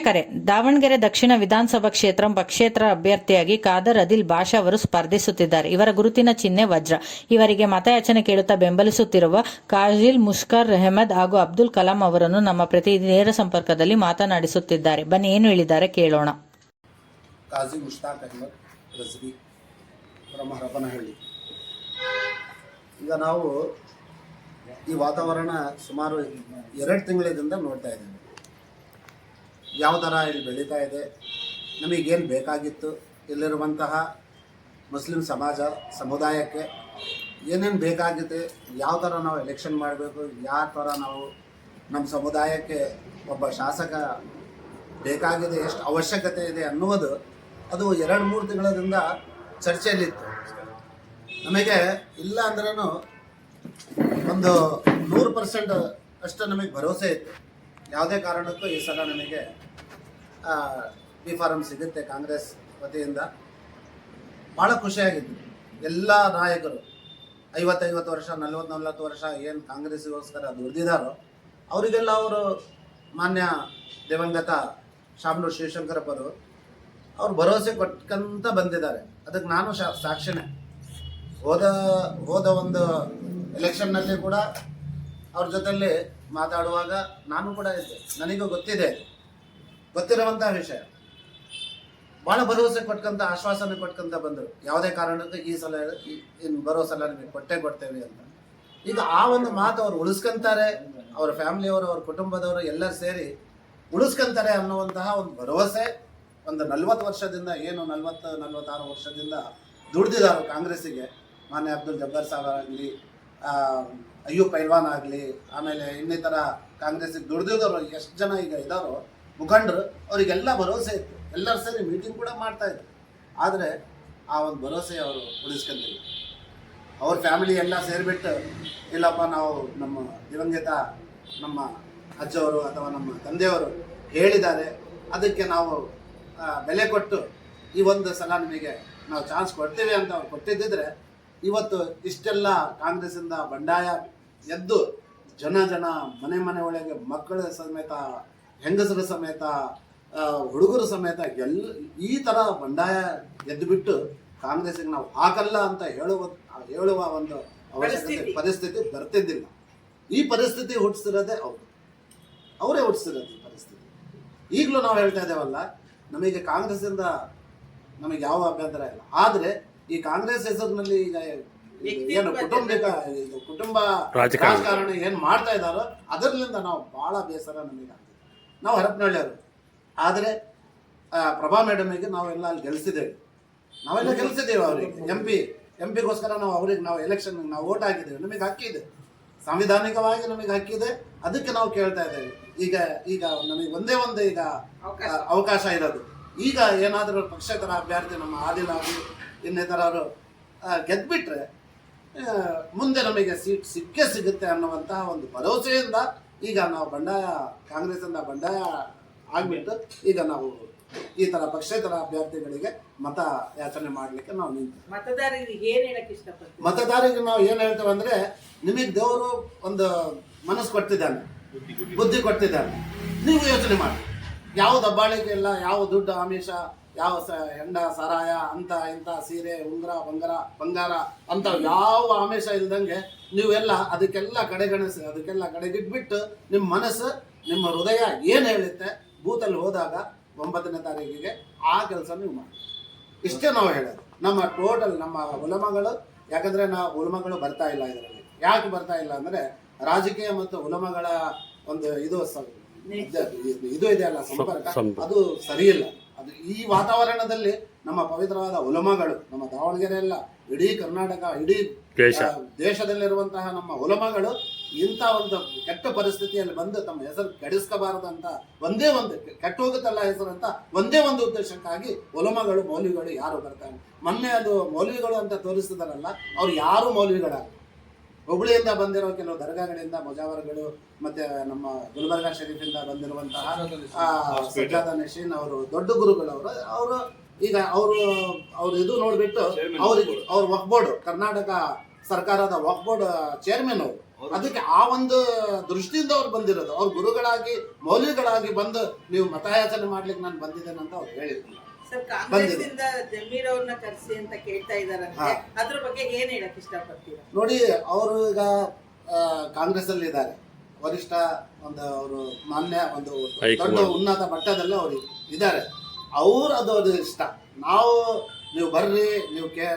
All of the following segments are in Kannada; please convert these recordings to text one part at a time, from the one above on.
ವೀಕ್ಷಕರೇ, ದಾವಣಗೆರೆ ದಕ್ಷಿಣ ವಿಧಾನಸಭಾ ಕ್ಷೇತ್ರ ಪಕ್ಷೇತರ ಅಭ್ಯರ್ಥಿಯಾಗಿ ಖಾದರ್ ಅದಿಲ್ ಬಾಷಾ ಅವರು ಸ್ಪರ್ಧಿಸುತ್ತಿದ್ದಾರೆ. ಇವರ ಗುರುತಿನ ಚಿಹ್ನೆ ವಜ್ರ. ಇವರಿಗೆ ಮತಯಾಚನೆ ಕೇಳುತ್ತಾ ಬೆಂಬಲಿಸುತ್ತಿರುವ ಕಾಜಿಲ್ ಮುಷ್ಕರ್ ಅಹಮದ್ ಹಾಗೂ ಅಬ್ದುಲ್ ಕಲಾಂ ಅವರನ್ನು ನಮ್ಮ ಪ್ರತಿನಿಧಿ ನೇರ ಸಂಪರ್ಕದಲ್ಲಿ ಮಾತನಾಡಿಸುತ್ತಿದ್ದಾರೆ. ಬನ್ನಿ, ಏನು ಹೇಳಿದ್ದಾರೆ ಕೇಳೋಣ. ಕಾಜಿ ಮುಷ್ತಾಕ್ ಅಹಮದ್ ರಜ್ವಿ ಫ್ರಮ್ ಹರಪನಹಳ್ಳಿ. ಈಗ ನಾವು ಈ ವಾತಾವರಣ ಸುಮಾರು 2 ತಿಂಗಳಿಂದ ನೋಡ್ತಾ ಇದ್ದೀವಿ. ಯಾವ ಥರ ಇಲ್ಲಿ ಬೆಳೀತಾ ಇದೆ, ನಮಗೇನು ಬೇಕಾಗಿತ್ತು, ಇಲ್ಲಿರುವಂತಹ ಮುಸ್ಲಿಂ ಸಮುದಾಯಕ್ಕೆ ಏನೇನು ಬೇಕಾಗಿದೆ, ಯಾವ ಥರ ನಾವು ಎಲೆಕ್ಷನ್ ಮಾಡಬೇಕು, ಯಾವ ಥರ ನಾವು ನಮ್ಮ ಸಮುದಾಯಕ್ಕೆ ಒಬ್ಬ ಶಾಸಕ ಬೇಕಾಗಿದೆ, ಎಷ್ಟು ಅವಶ್ಯಕತೆ ಇದೆ ಅನ್ನುವುದು ಅದು 2-3 ತಿಂಗಳಿಂದ ಚರ್ಚೆಯಲ್ಲಿತ್ತು. ನಮಗೆ ಇಲ್ಲ ಅಂದ್ರೂ ಒಂದು 100% ಅಷ್ಟು ನಮಗೆ ಭರವಸೆ ಇತ್ತು. ಯಾವುದೇ ಕಾರಣಕ್ಕೂ ಈ ಸಲ ನಮಗೆ ಬಿ ಫಾರಂ ಸಿಗುತ್ತೆ ಕಾಂಗ್ರೆಸ್ ವತಿಯಿಂದ. ಭಾಳ ಖುಷಿಯಾಗಿತ್ತು. ಎಲ್ಲ ನಾಯಕರು 50 ವರ್ಷ 40 ವರ್ಷ ಏನು ಕಾಂಗ್ರೆಸ್ಸಿಗೋಸ್ಕರ ದುಡಿದಿದ್ದಾರೋ ಅವರಿಗೆಲ್ಲ ಅವರು ಮಾನ್ಯ ದಿವಂಗತ ಶಾಮನೂರು ಶಿವಶಂಕರಪ್ಪರು ಅವ್ರು ಭರವಸೆ ಕೊಟ್ಕೊಂತ ಬಂದಿದ್ದಾರೆ. ಅದಕ್ಕೆ ನಾನು ಸಾಕ್ಷಿನೇ. ಹೋದ ಒಂದು ಎಲೆಕ್ಷನ್ನಲ್ಲಿ ಕೂಡ ಅವ್ರ ಜೊತೆಯಲ್ಲಿ ಮಾತಾಡುವಾಗ ನಾನು ಕೂಡ ಇದ್ದೆ. ನನಗೂ ಗೊತ್ತಿರುವಂಥ ವಿಷಯ. ಭಾಳ ಭರವಸೆ ಕೊಟ್ಕೊಂತ, ಆಶ್ವಾಸನೆ ಕೊಟ್ಕೊಂತ ಬಂದರು. ಯಾವುದೇ ಕಾರಣಕ್ಕೂ ಈ ಸಲ ಇನ್ನು ಬರೋ ಸಲ ನಿಮಗೆ ಕೊಡ್ತೇವೆ ಅಂತ. ಈಗ ಆ ಒಂದು ಮಾತು ಅವ್ರು ಉಳಿಸ್ಕೊಂತಾರೆ, ಅವ್ರ ಫ್ಯಾಮಿಲಿಯವರು, ಅವ್ರ ಕುಟುಂಬದವರು ಎಲ್ಲರೂ ಸೇರಿ ಉಳಿಸ್ಕೊಂತಾರೆ ಅನ್ನುವಂತಹ ಒಂದು ಭರವಸೆ. ಒಂದು 40 ವರ್ಷದಿಂದ, ಏನು 40-46 ವರ್ಷದಿಂದ ದುಡ್ದಿದ್ದಾರೆ ಕಾಂಗ್ರೆಸ್ಸಿಗೆ. ಮಾನ್ಯ ಅಬ್ದುಲ್ ಜಬ್ಬಾರ್ ಸಾಹೇಬ್ ಆಗಲಿ, ಅಯ್ಯೂಬ್ ಪೈಲ್ವಾನ್ ಆಗಲಿ, ಆಮೇಲೆ ಇನ್ನಿತರ ಕಾಂಗ್ರೆಸ್ಸಿಗೆ ದುಡ್ದಿದ್ದವರು ಎಷ್ಟು ಜನ ಈಗ ಇದ್ದಾರೋ ಮುಖಂಡರು, ಅವರಿಗೆಲ್ಲ ಭರವಸೆ ಇತ್ತು. ಎಲ್ಲರೂ ಸೇರಿ ಮೀಟಿಂಗ್ ಕೂಡ ಮಾಡ್ತಾಯಿದ್ರು. ಆದರೆ ಆ ಒಂದು ಭರವಸೆ ಅವರು ಉಳಿಸ್ಕೊಂತಿಲ್ಲ. ಅವ್ರ ಫ್ಯಾಮಿಲಿ ಎಲ್ಲ ಸೇರಿಬಿಟ್ಟು, ಇಲ್ಲಪ್ಪ ನಾವು ನಮ್ಮ ದಿವಂಗತ ನಮ್ಮ ಅಜ್ಜವರು ಅಥವಾ ನಮ್ಮ ತಂದೆಯವರು ಹೇಳಿದ್ದಾರೆ, ಅದಕ್ಕೆ ನಾವು ಬೆಲೆ ಕೊಟ್ಟು ಈ ಒಂದು ಸಲ ನಿಮಗೆ ನಾವು ಚಾನ್ಸ್ ಕೊಡ್ತೀವಿ ಅಂತ ಅವ್ರು ಕೊಟ್ಟಿದ್ದಿದ್ರೆ ಇವತ್ತು ಇಷ್ಟೆಲ್ಲ ಕಾಂಗ್ರೆಸ್ಸಿಂದ ಬಂಡಾಯ ಎದ್ದು ಜನ ಮನೆ ಒಳಗೆ ಮಕ್ಕಳ ಸಮೇತ, ಹೆಂಗಸರ ಸಮೇತ, ಹುಡುಗರ ಸಮೇತ ಈ ಥರ ಬಂಡಾಯ ಎದ್ದು ಬಿಟ್ಟು ಕಾಂಗ್ರೆಸ್ಸಿಗೆ ನಾವು ಹಾಕಲ್ಲ ಅಂತ ಹೇಳುವ ಒಂದು ಪರಿಸ್ಥಿತಿ ಬರ್ತಿದ್ದಿಲ್ಲ. ಈ ಪರಿಸ್ಥಿತಿ ಹುಟ್ಟಿಸಿರೋದೇ ಅವರೇ ಹುಟ್ಟಿಸಿರೋದು ಈ ಪರಿಸ್ಥಿತಿ. ಈಗಲೂ ನಾವು ಹೇಳ್ತಾ ಇದ್ದೇವಲ್ಲ, ನಮಗೆ ಕಾಂಗ್ರೆಸ್ಸಿಂದ ನಮಗೆ ಯಾವ ಅಭ್ಯಂತರ ಇಲ್ಲ. ಆದರೆ ಈ ಕಾಂಗ್ರೆಸ್ ಹೆಸರಿನಲ್ಲಿ ಈಗ ಏನು ಕುಟುಂಬ ರಾಜಕಾರಣ ಏನು ಮಾಡ್ತಾ ಇದ್ದಾರೋ ಅದರಿಂದ ನಾವು ಭಾಳ ಬೇಸರ ನಮಗೆ ಆಗ್ತದೆ. ನಾವು ಹರಪನಹಳ್ಳಿಯವರು. ಆದರೆ ಪ್ರಭಾ ಮೇಡಮಿಗೆ ನಾವೆಲ್ಲ ಅಲ್ಲಿ ನಾವೆಲ್ಲ ಗೆಲ್ಲಿಸಿದ್ದೇವೆ. ಅವರಿಗೆ ಎಂ ಪಿಗೋಸ್ಕರ ನಾವು ಎಲೆಕ್ಷನ್ ನಾವು ವೋಟ್ ಹಾಕಿದ್ದೇವೆ. ನಮಗೆ ಹಕ್ಕಿದೆ, ಸಾಂವಿಧಾನಿಕವಾಗಿ ನಮಗೆ ಹಕ್ಕಿದೆ. ಅದಕ್ಕೆ ನಾವು ಕೇಳ್ತಾ ಇದ್ದೇವೆ. ಈಗ ನಮಗೆ ಒಂದೇ ಈಗ ಅವಕಾಶ ಇರೋದು. ಈಗ ಏನಾದರೂ ಪಕ್ಷೇತರ ಅಭ್ಯರ್ಥಿ ನಮ್ಮ ಆದಿಲ್ ಆಗಲಿ ಇನ್ನಿತರವರು ಗೆದ್ಬಿಟ್ರೆ ಮುಂದೆ ನಮಗೆ ಸೀಟ್ ಸಿಗುತ್ತೆ ಅನ್ನುವಂತಹ ಒಂದು ಭರವಸೆಯಿಂದ ಈಗ ನಾವು ಕಾಂಗ್ರೆಸ್ಸಿಂದ ಬಂಡಾಯ ಆಗಿಬಿಟ್ಟು ಈಗ ನಾವು ಈ ಥರ ಪಕ್ಷೇತರ ಅಭ್ಯರ್ಥಿಗಳಿಗೆ ಮತ ಯಾಚನೆ ಮಾಡಲಿಕ್ಕೆ ನಾವು ನಿಂತು ಮತದಾರರಿಗೆ ನಾವು ಏನು ಹೇಳ್ತೇವೆ ಅಂದರೆ, ನಿಮಗೆ ದೇವರು ಒಂದು ಮನಸ್ಸು ಕೊಟ್ಟಿದ್ದಾನೆ, ಬುದ್ಧಿ ಕೊಟ್ಟಿದ್ದಾನೆ. ನೀವು ಯೋಚನೆ ಮಾಡಿ. ಯಾವ ದಬ್ಬಾಳಿಕೆ ಇಲ್ಲ, ಯಾವ ದುಡ್ಡು ಆಮಿಷ, ಯಾವ ಹೆಂಡ ಸಾರಾಯ ಅಂತ ಇಂಥ ಸೀರೆ ಉಂಗುರ ಬಂಗಾರ ಅಂತ ಯಾವ ಆಮಿಷ ಇಲ್ದಂಗೆ ನೀವೆಲ್ಲ ಅದಕ್ಕೆಲ್ಲ ಕಡೆಗಿಟ್ಬಿಟ್ಟು ನಿಮ್ಮ ಮನಸ್ಸು, ನಿಮ್ಮ ಹೃದಯ ಏನು ಹೇಳುತ್ತೆ ಬೂತಲ್ಲಿ ಹೋದಾಗ 9ನೇ ತಾರೀಕಿಗೆ ಆ ಕೆಲಸ ನೀವು ಮಾಡಿ. ಇಷ್ಟೇ ನಾವು ಹೇಳೋದು. ನಮ್ಮ ಉಲಮಗಳು, ಯಾಕಂದರೆ ಉಲಮಗಳು ಬರ್ತಾ ಇಲ್ಲ ಇದರಲ್ಲಿ. ಯಾಕೆ ಬರ್ತಾ ಇಲ್ಲ ಅಂದರೆ, ರಾಜಕೀಯ ಮತ್ತು ಉಲಮಗಳ ಒಂದು ಇದು ಇದೆಯಲ್ಲ ಸಂಪರ್ಕ, ಅದು ಸರಿಯಿಲ್ಲ. ಅದು ಈ ವಾತಾವರಣದಲ್ಲಿ ನಮ್ಮ ಪವಿತ್ರವಾದ ಉಲಮಗಳು, ನಮ್ಮ ದಾವಣಗೆರೆ ಎಲ್ಲ, ಇಡೀ ಕರ್ನಾಟಕ, ಇಡೀ ದೇಶದಲ್ಲಿರುವಂತಹ ನಮ್ಮ ಉಲಮಗಳು ಇಂಥ ಒಂದು ಕೆಟ್ಟ ಪರಿಸ್ಥಿತಿಯಲ್ಲಿ ಬಂದು ತಮ್ಮ ಹೆಸರು ಕೆಡಿಸ್ಕೋಬಾರದಂತ ಒಂದೇ ಒಂದು ಕೆಟ್ಟ ಹೋಗುತ್ತಲ್ಲ ಹೆಸರು ಅಂತ ಒಂದೇ ಒಂದು ಉದ್ದೇಶಕ್ಕಾಗಿ ಉಲಮಗಳು, ಮೌಲ್ವಿಗಳು ಯಾರು ಬರ್ತಾರೆ. ಮೊನ್ನೆ ಅದು ಮೌಲ್ವಿಗಳು ಅಂತ ತೋರಿಸಿದಾರಲ್ಲ, ಅವ್ರು ಯಾರು ಮೌಲ್ವಿಗಳಾಗ ಹುಬ್ಬಳ್ಳಿಯಿಂದ ಬಂದಿರೋ ಕೆಲವು ದರ್ಗಾಗಳಿಂದ ಮುಜಾವರ್ಗಳು, ಮತ್ತೆ ನಮ್ಮ ಗುಲ್ಬರ್ಗಾ ಶರೀಫಿಂದ ಬಂದಿರುವಂತಹ ಸಜ್ಜಾದ ನಶೀನ್ ಅವರು ದೊಡ್ಡ ಗುರುಗಳವರು. ಅವರು ಈಗ ಅವರು ಇದು ನೋಡ್ಬಿಟ್ಟು ಅವ್ರ ವಕ್ಫ್ ಬೋರ್ಡ್, ಕರ್ನಾಟಕ ಸರ್ಕಾರದ ವಕ್ಫ್ ಬೋರ್ಡ್ ಚೇರ್ಮನ್ ಅವರು, ಅದಕ್ಕೆ ಆ ಒಂದು ದೃಷ್ಟಿಯಿಂದ ಅವ್ರು ಬಂದಿರೋದು. ಅವ್ರು ಗುರುಗಳಾಗಿ ಮೌಲ್ಯಗಳಾಗಿ ಬಂದು ನೀವು ಮತಯಾಚನೆ ಮಾಡ್ಲಿಕ್ಕೆ ನಾನು ಬಂದಿದ್ದೇನೆ ಅಂತ ಅವ್ರು ಹೇಳಿದ್ರು. ಸರ್, ಕಾಂಗ್ರೆಸ್ನಿಂದ ಜಮೀರ್ ಅವ್ರನ್ನ ಕರೆಸಿ ಅಂತ ಕೇಳ್ತಾ ಇದಾರಂತೆ, ಅದ್ರ ಬಗ್ಗೆ ಏನ್ ಹೇಳಕ್ ಇಷ್ಟಪಡ್ತೀರಾ? ನೋಡಿ, ಅವರು ಈಗ ಕಾಂಗ್ರೆಸ್ ಅಲ್ಲಿ ಇದ್ದಾರೆ, ವರಿಷ್ಠ ಒಂದು ಅವರು ಮಾನ್ಯ ಒಂದು ದೊಡ್ಡ ಉನ್ನತ ಮಟ್ಟದಲ್ಲಿ ಅವರು ಇದ್ದಾರೆ. ಅವ್ರು ಅದು ಇಷ್ಟ. ನಾವು ನೀವು ಬರ್ರಿ,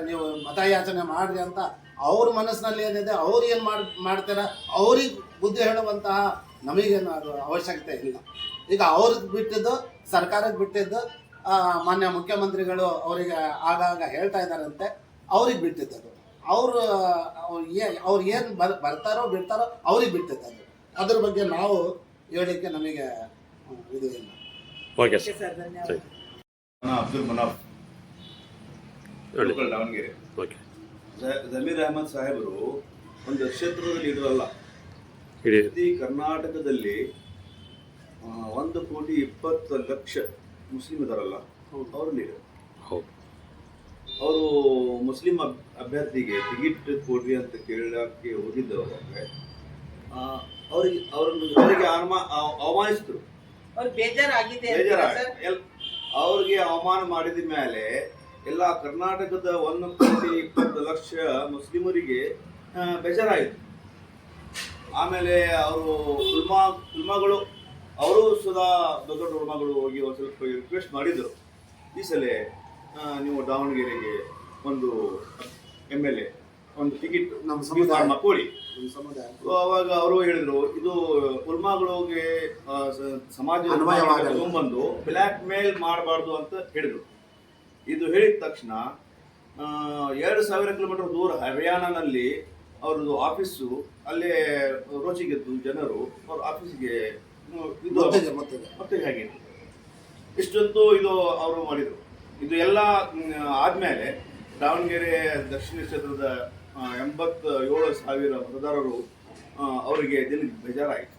ನೀವು ಮತಯಾಚನೆ ಮಾಡ್ರಿ ಅಂತ ಅವ್ರ ಮನಸ್ಸಿನಲ್ಲಿ ಏನಿದೆ, ಅವ್ರು ಏನು ಮಾಡ್ತಾರ ಅವ್ರಿಗೆ ಬುದ್ಧಿ ಹೇಳುವಂತಹ ನಮಗೇನು ಅದು ಅವಶ್ಯಕತೆ ಇಲ್ಲ. ಈಗ ಅವ್ರಿಗೆ ಬಿಟ್ಟಿದ್ದು, ಸರ್ಕಾರಕ್ಕೆ ಬಿಟ್ಟಿದ್ದು, ಮಾನ್ಯ ಮುಖ್ಯಮಂತ್ರಿಗಳು ಅವರಿಗೆ ಆಗಾಗ ಹೇಳ್ತಾ ಇದ್ದಾರಂತೆ, ಅವ್ರಿಗೆ ಬಿಟ್ಟಿದ್ದದು. ಅವ್ರು ಏನು ಬರ್ತಾರೋ ಬಿಡ್ತಾರೋ ಅವ್ರಿಗೆ ಬಿಟ್ಟಿದ್ದದು. ಅದ್ರ ಬಗ್ಗೆ ನಾವು ಹೇಳಲಿಕ್ಕೆ ನಮಗೆ ಇದು ಇಲ್ಲ. ಓಕೆ ಸರ್, ಧನ್ಯವಾದ. ಅಬ್ದುಲ್ ಮನಾಫ್, ಲೋಕಲ್ ದಾವಣಗೆರೆ. ಓಕೆ. ಜಮೀರ್ ಅಹಮದ್ ಸಾಹೇಬರು ಒಂದು ಕ್ಷೇತ್ರದಲ್ಲಿ ಇರೋಲ್ಲ, ಇಡೀ ಕರ್ನಾಟಕದಲ್ಲಿ 1,20,00,000 ಮುಸ್ಲಿಂ ಇದಾರಲ್ಲ, ಅವರು ಲೀಡರ್. ಅವರು ಮುಸ್ಲಿಂ ಅಭ್ಯರ್ಥಿಗೆ ಟಿಕೆಟ್ ಕೊಡ್ರಿ ಅಂತ ಕೇಳಕ್ಕೆ ಹೋಗಿದ್ದವರು ಅವರಿಗೆ ಅವಮಾನಿಸಿದ್ರು. ಬೇಜಾರಾಗಿದೆ. ಅವ್ರಿಗೆ ಅವಮಾನ ಮಾಡಿದ ಮೇಲೆ ಎಲ್ಲ ಕರ್ನಾಟಕದ 1,20,00,000 ಮುಸ್ಲಿಮರಿಗೆ ಬೇಜಾರಾಯಿತು. ಆಮೇಲೆ ಅವರು ಉಲ್ಮಾಗಳು ಅವರು ಸುಧಾ ದೊಡ್ಡ ದೊಡ್ಡ ಉಲ್ಮಾಗಳು ಹೋಗಿ ಒಂದು ಸ್ವಲ್ಪ ರಿಕ್ವೆಸ್ಟ್ ಮಾಡಿದರು, ಈ ಸಲ ನೀವು ದಾವಣಗೆರೆಗೆ ಒಂದು MLA ಒಂದು ಟಿಕೆಟ್ ನಮ್ಮ ಕೊಡಿ. ಅವಾಗ ಅವರು ಹೇಳಿದ್ರು, ಇದು ಉಲ್ಮಾಗಳಿಗೆ ಸಮಾಜ ತಗೊಂಡ್ಬಂದು ಬ್ಲ್ಯಾಕ್ ಮೇಲ್ ಮಾಡಬಾರ್ದು ಅಂತ ಹೇಳಿದ್ರು. ಇದು ಹೇಳಿದ ತಕ್ಷಣ 2,000 ಕಿಲೋಮೀಟರ್ ದೂರ ಹರಿಯಾಣನಲ್ಲಿ ಅವ್ರದ್ದು ಆಫೀಸು, ಅಲ್ಲೇ ರೋಚಿಗೆದ್ದು ಜನರು ಅವ್ರ ಆಫೀಸ್ಗೆ ಇದು ಮತ್ತೆ ಹಾಗೆ ಇಷ್ಟೊಂದು ಇದು ಅವರು ಮಾಡಿದರು. ಇದು ಎಲ್ಲ ಆದಮೇಲೆ ದಾವಣಗೆರೆ ದಕ್ಷಿಣ ಕ್ಷೇತ್ರದ 87,000 ಮತದಾರರು ಅವರಿಗೆ ದಿನಕ್ಕೆ ಬೇಜಾರಾಯಿತು.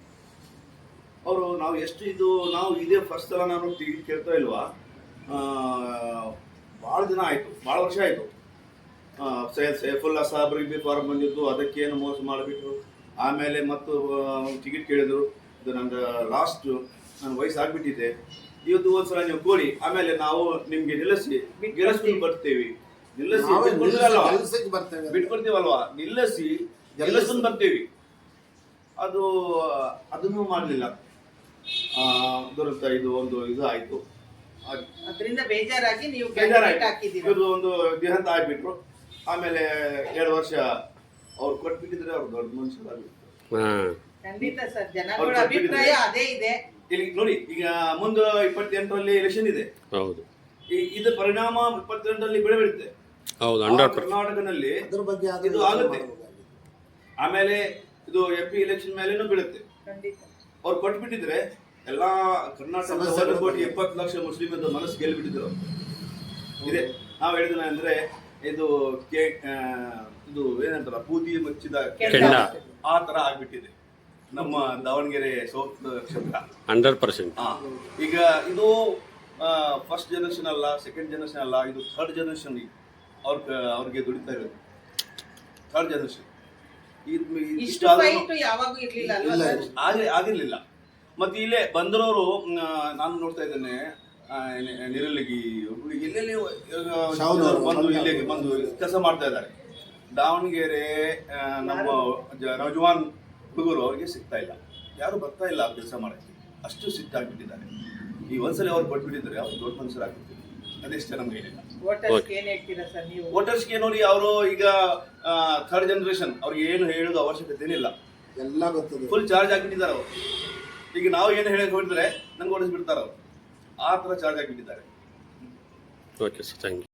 ಅವರು ನಾವು ಇದೇ ಫಸ್ಟ್ ಸಲ ನಾನು ಟಿಕೆಟ್ ಕೇಳ್ತಾ ಇಲ್ವಾ, ಭಾಳ ದಿನ ಆಯಿತು, ಭಾಳ ವರ್ಷ ಆಯಿತು. ಸೈಫುಲ್ಲಾ ಸಾಹೇಬ್ರಿಗೆ ಫಾರ್ಮ್ ಬಂದಿತ್ತು, ಅದಕ್ಕೇನು ಮೋಸ ಮಾಡಿಬಿಟ್ರು. ಆಮೇಲೆ ಮತ್ತು ಟಿಕೆಟ್ ಕೇಳಿದ್ರು, ಇದು ನಂದು ಲಾಸ್ಟ್, ನನ್ನ ವಯಸ್ಸಾಗ್ಬಿಟ್ಟಿದೆ, ಇವತ್ತು ಒಂದ್ಸಲ ನೀವು ಕೊಡಿ, ಆಮೇಲೆ ನಾವು ನಿಮ್ಗೆ ಗೆಲ್ಲಿಸ್ಕೊಂಡು ಬರ್ತೀವಿ, ಬಿಟ್ಕೊಡ್ತೀವಲ್ವಾ, ಗೆಲ್ಲಿಸ್ಕೊಂಡು ಬರ್ತೀವಿ. ಅದನ್ನು ಮಾಡಲಿಲ್ಲ. ಇದು ಒಂದು ಇದು ಆಯ್ತು, ಅದರಿಂದ ಬೇಜಾರಾಗಿ ನೀವು ಇವ್ರದ್ದು ಒಂದು ದೇಹಂತ ಆಗ್ಬಿಟ್ರು. ಆಮೇಲೆ 2 ವರ್ಷ ಅವ್ರು ಕೊಟ್ಬಿಟ್ಟಿದ್ರೆ ಅವ್ರು ದೊಡ್ಡ ಮನುಷ್ಯರಾಗ್ಬಿಟ್ರು. ಖಂಡಿತ ಸರ್, ಜನಗಳ ಅಭಿಪ್ರಾಯ ಅದೇ ಇದೆ. ಇಲ್ಲಿ ನೋಡಿ, ಈಗ ಮುಂದೆ 28ರಲ್ಲಿ ಎಲೆಕ್ಷನ್ ಇದೆ. ಹೌದು. ಇದು ಪರಿಣಾಮ 22ರಲ್ಲಿ ಬೆಳೆಬಿಡುತ್ತೆ. ಹೌದು, ಕರ್ನಾಟಕದಲ್ಲಿ ಇದು ಆಗುತ್ತೆ. ಆಮೇಲೆ ಇದು MP ಎಲೆಕ್ಷನ್ ಮೇಲೇನೂ ಬೀಳುತ್ತೆ. ಅವ್ರು ಕೊಟ್ಬಿಟ್ಟಿದ್ರೆ ಎಲ್ಲಾ ಕರ್ನಾಟಕದ 1,20,00,000 ಮುಸ್ಲಿಮರ ಮನಸ್ಸು ಗೆಲ್ಬಿಟ್ಟಿದ್ರು. ಇದೆ ನಾವು ಹೇಳಿದ ಅಂದ್ರೆ ಇದು ಏನಂತಾರ, ಬೂದಿ ಮುಚ್ಚಿದ ಆ ತರ ಆಗ್ಬಿಟ್ಟಿದೆ ನಮ್ಮ ದಾವಣಗೆರೆ ಸೌತ್ ಕ್ಷೇತ್ರ. 100%. ಈಗ ಇದು ಫಸ್ಟ್ ಜನರೇಷನ್ ಅಲ್ಲ, ಸೆಕೆಂಡ್ ಜನರೇಷನ್ ಅಲ್ಲ, ಇದು ಥರ್ಡ್ ಜನರೇಷನ್. ಅವ್ರಿಗೆ ದುಡಿತಾ ಇರೋದು ಥರ್ಡ್ ಜನರೇಷನ್. ಆಗಿರ್ಲಿಲ್ಲ. ಮತ್ತೆ ಇಲ್ಲೇ ಬಂದಿರೋರು ನಾನು ನೋಡ್ತಾ ಇದ್ದೇನೆ, ನಿರಲಗಿ ಎಲ್ಲೆಲ್ಲಿ ಬಂದು ಇಲ್ಲಿಗೆ ಬಂದು ಕೆಲಸ ಮಾಡ್ತಾ ಇದ್ದಾರೆ. ದಾವಣಗೆರೆ ನಮ್ಮ ನೌಜವಾನ್ ಹುಡುಗರು ಅವ್ರಿಗೆ ಸಿಗ್ತಾ ಇಲ್ಲ, ಯಾರು ಬರ್ತಾ ಇಲ್ಲ ಕೆಲಸ ಮಾಡಕ್ಕೆ, ಅಷ್ಟು ಸಿಟ್ಟಾಗ್ಬಿಟ್ಟಿದ್ದಾರೆ. ಈ ಒಂದ್ಸಲ ಅವ್ರು ಕೊಟ್ಬಿಟ್ಟಿದ್ದಾರೆ, ಅವ್ರು ದೊಡ್ಡ ಮನುಷ್ಯರಾಗ್ಬಿಟ್ಟಿದ್ದಾರೆ. ಅದಿಷ್ಟೇ ನಮ್ಗೆ ಏನಿಲ್ಲ. ವೋಟರ್ಸ್ಗೆ ನೋಡಿ, ಅವರು ಈಗ ಥರ್ಡ್ ಜನರೇಷನ್, ಅವ್ರಿಗೆ ಏನು ಹೇಳೋದು ಅವಶ್ಯಕತೆ ಏನಿಲ್ಲ, ಎಲ್ಲ ಗೊತ್ತಿದೆ, ಫುಲ್ ಚಾರ್ಜ್ ಆಗಿಬಿಟ್ಟಿದ್ದಾರೆ ಅವರು. ಈಗ ನಾವು ಏನು ಹೇಳಕ್ ಹೊರಟಿದ್ರೆ ನನ್ಗೆ ಓಡಿಸ್ಬಿಡ್ತಾರೆ ಅವರು, ಆ ಥರ ಚಾರ್ಜ್ ಆಗಿಬಿಟ್ಟಿದ್ದಾರೆ. Okay sir, thank you.